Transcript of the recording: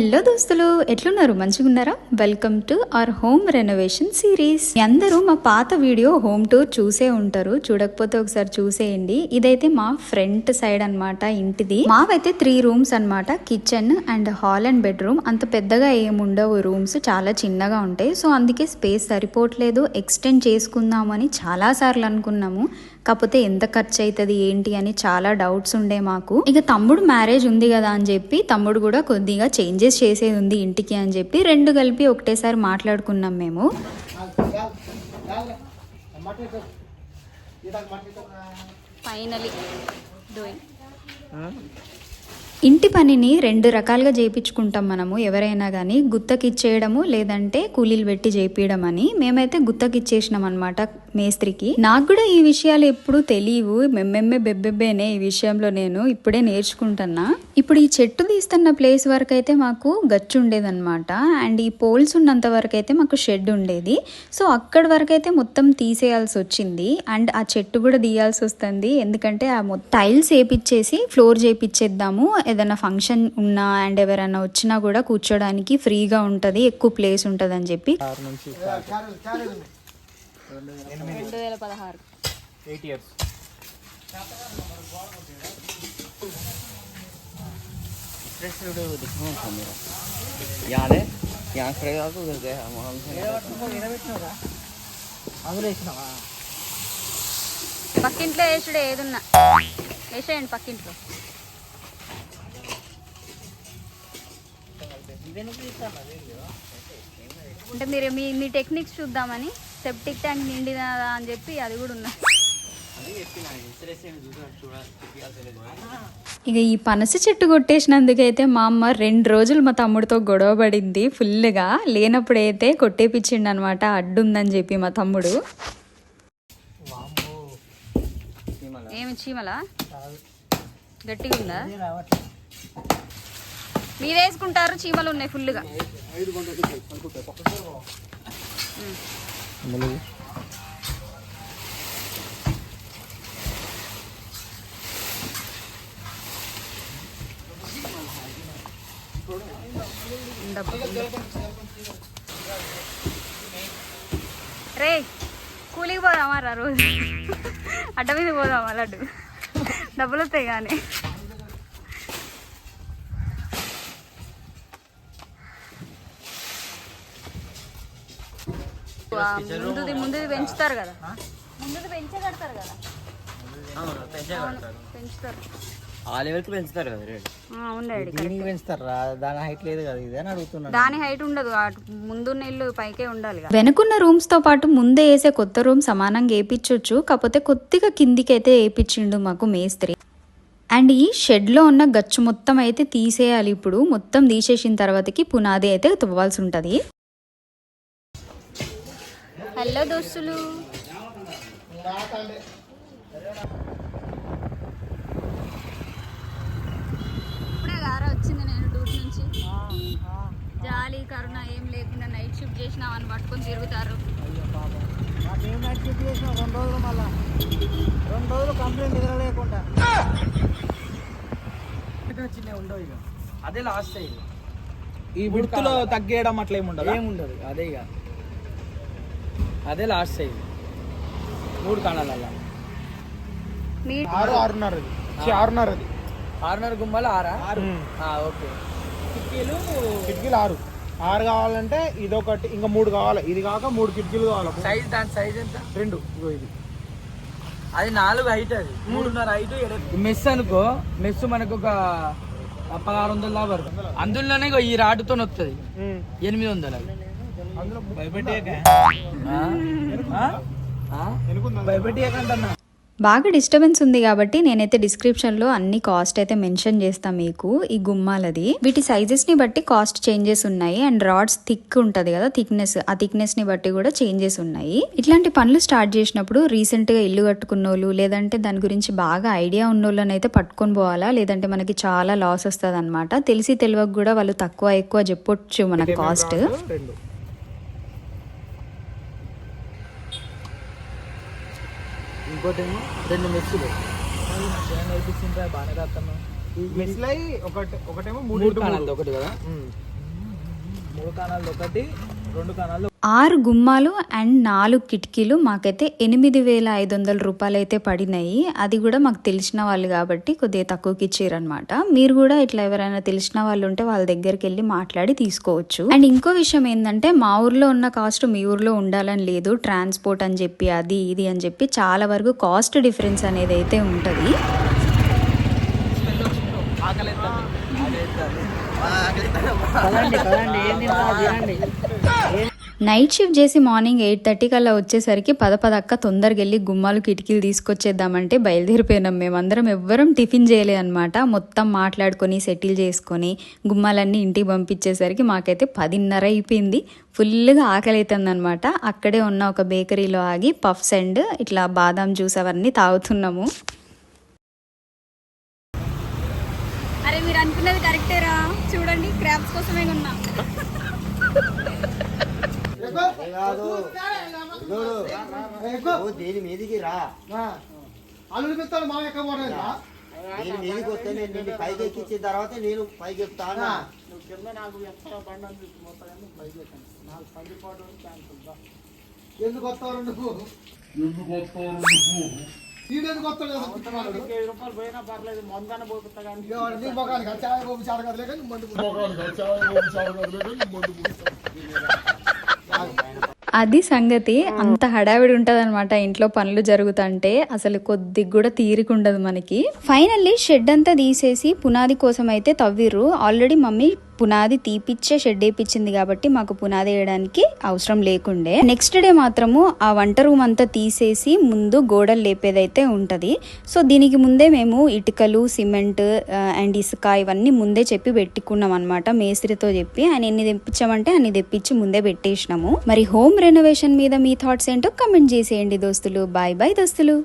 Hello దోస్తులు, ఎట్లున్నారు? మంచిగా ఉన్నారా? Welcome to our home renovation series. అందరూ మా పాత వీడియో హోమ్ టూర్ చూసే ఉంటారు. చూడకపోతే ఒకసారి చూసేయండి. ఇదైతే మా ఫ్రంట్ సైడ్ అన్నమాట ఇంటిది. మావైతే 3 రూమ్స్ అన్నమాట. Kitchen and hall and bedroom. అంత పెద్దగా ఏముండవు రూమ్స్, చాలా చిన్నగా ఉంటాయి. సో అందుకే స్పేస్ సరిపోవట్లేదు. ఎక్స్టెండ్ చేసుకుందామని చాలా సార్లు అనుకున్నాము. కాకపోతే ఎంత ఖర్చు అవుతుంది ఏంటి అని చాలా డౌట్స్ ఉండే మాకు. ఇక తమ్ముడు మ్యారేజ్ ఉంది కదా అని చెప్పి తమ్ముడు కూడా కొద్దిగా చేంజెస్ చేసేది ఉంది ఇంటికి అని చెప్పి రెండు కలిపి ఒకటేసారి మాట్లాడుకున్నాం మేము. Finally doing. ఇంటి పనిని 2 రకాలుగా చేయించుకుంటాం మనము. ఎవరైనా కానీ గుత్తకిచ్చేయడము లేదంటే కూలీలు పెట్టి చేయించడం అని. మేమైతే గుత్తకిచ్చేసినాం అనమాట మేస్త్రికి. నాకు కూడా ఈ విషయాలు ఎప్పుడు తెలియవు. బెబ్బెబ్బేనే ఈ విషయంలో నేను ఇప్పుడే నేర్చుకుంటున్నా. ఇప్పుడు ఈ చెట్టు తీస్తున్న ప్లేస్ వరకు అయితే మాకు గచ్చు ఉండేదన్నమాట. అండ్ ఈ పోల్స్ ఉన్నంత వరకు అయితే మాకు షెడ్ ఉండేది. సో అక్కడి వరకు అయితే మొత్తం తీసేయాల్సి వచ్చింది. అండ్ ఆ చెట్టు కూడా తీయాల్సి వస్తుంది. ఎందుకంటే ఆ టైల్స్ వేపిచ్చేసి ఫ్లోర్ చేపిచ్చేద్దాము. ఏదైనా ఫంక్షన్ ఉన్నా అండ్ ఎవరైనా వచ్చినా కూడా కూర్చోడానికి ఫ్రీగా ఉంటుంది, ఎక్కువ ప్లేస్ ఉంటుంది అని చెప్పి 2016 పక్కింట్లో వేసుడే ఏదున్నా వేసేయండి పక్కింట్లో. అంటే మీరు మీ టెక్నిక్స్ చూద్దామని సెప్టిక్ ట్యాంక్ నిండినా అని చెప్పి అది కూడా ఉన్నా. ఇక ఈ పనస చెట్టు కొట్టేసినందుకైతే మా అమ్మ 2 రోజులు మా తమ్ముడితో గొడవ పడింది ఫుల్గా. లేనప్పుడైతే కొట్టేపిచ్చిండు అనమాట, అడ్డుందని చెప్పి మా తమ్ముడు. ఏమి చీమలా గట్టిగా ఉందా? మీరు వేసుకుంటారు, చీమలు ఉన్నాయి ఫుల్గా. రే కూలికి పోదామా రా రోజు? అడ్డ మీద పోదామా? లడ్డు డబ్బులు వస్తాయి కానీ. ముందుది పెంచుతారు కదా, ముందుది పెంచే కడతారు కదా, పెంచుతారు. ఆ లెవెల్కి పెంచుతారు కదా రేట్. దీనికి పెంచుతారా? దాని హైట్ లేదు కదా ఇది అని అడుగుతున్నా. దాని హైట్ ఉండదు, ముందున్న ఇల్లు పైకే ఉండాలి. వెనుకున్న రూమ్స్ తో పాటు ముందే వేసే కొత్త రూమ్ సమానంగా వేయించవచ్చు. కాకపోతే కొద్దిగా కిందికి అయితే వేయించిండు మాకు మేస్త్రి. అండ్ ఈ షెడ్లో ఉన్న గచ్చు మొత్తం అయితే తీసేయాలి. ఇప్పుడు మొత్తం తీసేసిన తర్వాతకి పునాది అయితే తవ్వాల్సి ఉంటుంది. హలో దోస్తులు, ఇప్పుడే గారా వచ్చింది. నేను డ్యూటీ నుంచి జాలి కరుణ ఏం లేకుండా నైట్ షిఫ్ట్ చేసినామని పట్టుకొని తిరుగుతారు. నైట్ షిఫ్ట్ చేసిన 2 రోజులు, మళ్ళీ 2 రోజులు కంప్లైంట్ ఎదురలేకుండా చిన్న ఉండవు. ఇక అదే లాస్ట్ అయ్యి ఈ విడుతులో తగ్గేయడం అట్లా ఏముండదు. అదే ఇక అదే లాస్ట్ అయ్యి 3 కణాలల్లా 6.5 గుమ్మలు 6. ఓకే, కిటికీలు 6 కావాలంటే ఇదొకటి, ఇంకా 3 కావాలి. ఇది కాక 3 కిటికీలు కావాలి. సైజ్ దాని సైజ్ ఎంత? 2. ఇగో ఇది అది 4 హైట్, అది 3.5 హైట్. మెస్ అనుకో, మెస్ మనకు ఒక 1600 దాకా పడుతుంది. అందులోనే ఈ రాటుతో వస్తుంది 800. భయపెట్టి బాగా డిస్టర్బెన్స్ ఉంది కాబట్టి నేనైతే డిస్క్రిప్షన్లో అన్ని కాస్ట్ అయితే మెన్షన్ చేస్తాను మీకు. ఈ గుమ్మాలది వీటి సైజెస్ని బట్టి కాస్ట్ చేంజెస్ ఉన్నాయి. అండ్ రాడ్స్ థిక్ ఉంటుంది కదా, ఆ థిక్నెస్ని బట్టి కూడా చేంజెస్ ఉన్నాయి. ఇట్లాంటి పనులు స్టార్ట్ చేసినప్పుడు రీసెంట్గా ఇల్లు కట్టుకున్నోళ్ళు లేదంటే దాని గురించి బాగా ఐడియా ఉన్నోళ్ళని అయితే పట్టుకొని పోవాలా, లేదంటే మనకి చాలా లాస్ వస్తుంది అనమాట. తెలిసి తెలియక కూడా వాళ్ళు తక్కువ ఎక్కువ చెప్పొచ్చు మనకు కాస్ట్. ఇంకోటేమో 2 మెస్సులు బాగానే రాస్తాను. మెస్సులు ఒకటేమో 3 ఒకటి కదా, 3 కాణాలు ఒకటి 2 కాణాలు 6 గుమ్మాలు అండ్ 4 కిటికీలు మాకైతే 8,500 రూపాయలు అయితే పడినాయి. అది కూడా మాకు తెలిసిన వాళ్ళు కాబట్టి కొద్దిగా తక్కువకి ఇచ్చారనమాట. మీరు కూడా ఇట్లా ఎవరైనా తెలిసిన వాళ్ళు ఉంటే వాళ్ళ దగ్గరికి వెళ్ళి మాట్లాడి తీసుకోవచ్చు. అండ్ ఇంకో విషయం ఏంటంటే మా ఊర్లో ఉన్న కాస్ట్ మీ ఊర్లో ఉండాలని లేదు. ట్రాన్స్పోర్ట్ అని చెప్పి అది ఇది అని చెప్పి చాలా వరకు కాస్ట్ డిఫరెన్స్ అనేది అయితే ఉంటుంది. నైట్ షిఫ్ట్ చేసి మార్నింగ్ 8:30 కల్లా వచ్చేసరికి పదక్క తొందరగా వెళ్ళి గుమ్మాలు కిటికీలు తీసుకొచ్చేద్దామంటే బయలుదేరిపోయినాం. మేమందరం ఎవ్వరం టిఫిన్ చేయలే అనమాట. మొత్తం మాట్లాడుకొని సెటిల్ చేసుకొని గుమ్మాలన్నీ ఇంటికి పంపించేసరికి మాకైతే 10:30 అయిపోయింది. ఫుల్గా ఆకలి అవుతుంది అనమాట. అక్కడే ఉన్న ఒక బేకరీలో ఆగి పఫ్స్ అండ్ ఇట్లా బాదాం జ్యూస్ అవన్నీ తాగుతున్నాము. అరే మీరు అనుకున్నది కరెక్టేరా, చూడండి క్రాబ్స్ కోసమే ఉన్నా. దీని మీదికి రా, అల్లుడు పిస్తాను మా ఎక్క దీని మీదికి వస్తే నేను నిన్ను పైకి ఎక్కించిన తర్వాత నేను పైకి ఎక్కుతాను. నువ్వు కింద నాకు ఎక్స్ట్రా బండి అని మొత్తం పైకి ఎక్కాను. నాకు పండిపోవడం ఛాన్స్. ఎందుకు వస్తావు నువ్వు? రూపాయలు పోయినా పర్లేదు, మందాన పోతా కానీ అది సంగతి. అంత హడావిడి ఉంటది అనమాట ఇంట్లో పనులు జరుగుతుంటే. అసలు కొద్దిగా కూడా తీరిక ఉండదు మనకి. ఫైనల్లీ షెడ్ అంతా తీసేసి పునాది కోసం అయితే తవ్విర్రు. ఆల్రెడీ మమ్మీ పునాది తీపిచ్చే షెడ్ వేయించింది కాబట్టి మాకు పునాది వేయడానికి అవసరం లేకుండే. నెక్స్ట్ డే మాత్రము ఆ వంట రూమ్ అంతా తీసేసి ముందు గోడలు లేపేదైతే ఉంటది. సో దీనికి ముందే మేము ఇటుకలు, సిమెంట్ అండ్ ఇసుక ఇవన్నీ ముందే చెప్పి పెట్టుకున్నాం అనమాట. మేస్త్రితో చెప్పి ఆయన ఎన్ని తెప్పించామంటే అన్ని తెప్పించి ముందే పెట్టేసినాము. మరి హోమ్ రెనోవేషన్ మీద మీ థాట్స్ ఏంటో కమెంట్ చేసేయండి దోస్తులు. బాయ్ బాయ్ దోస్తులు.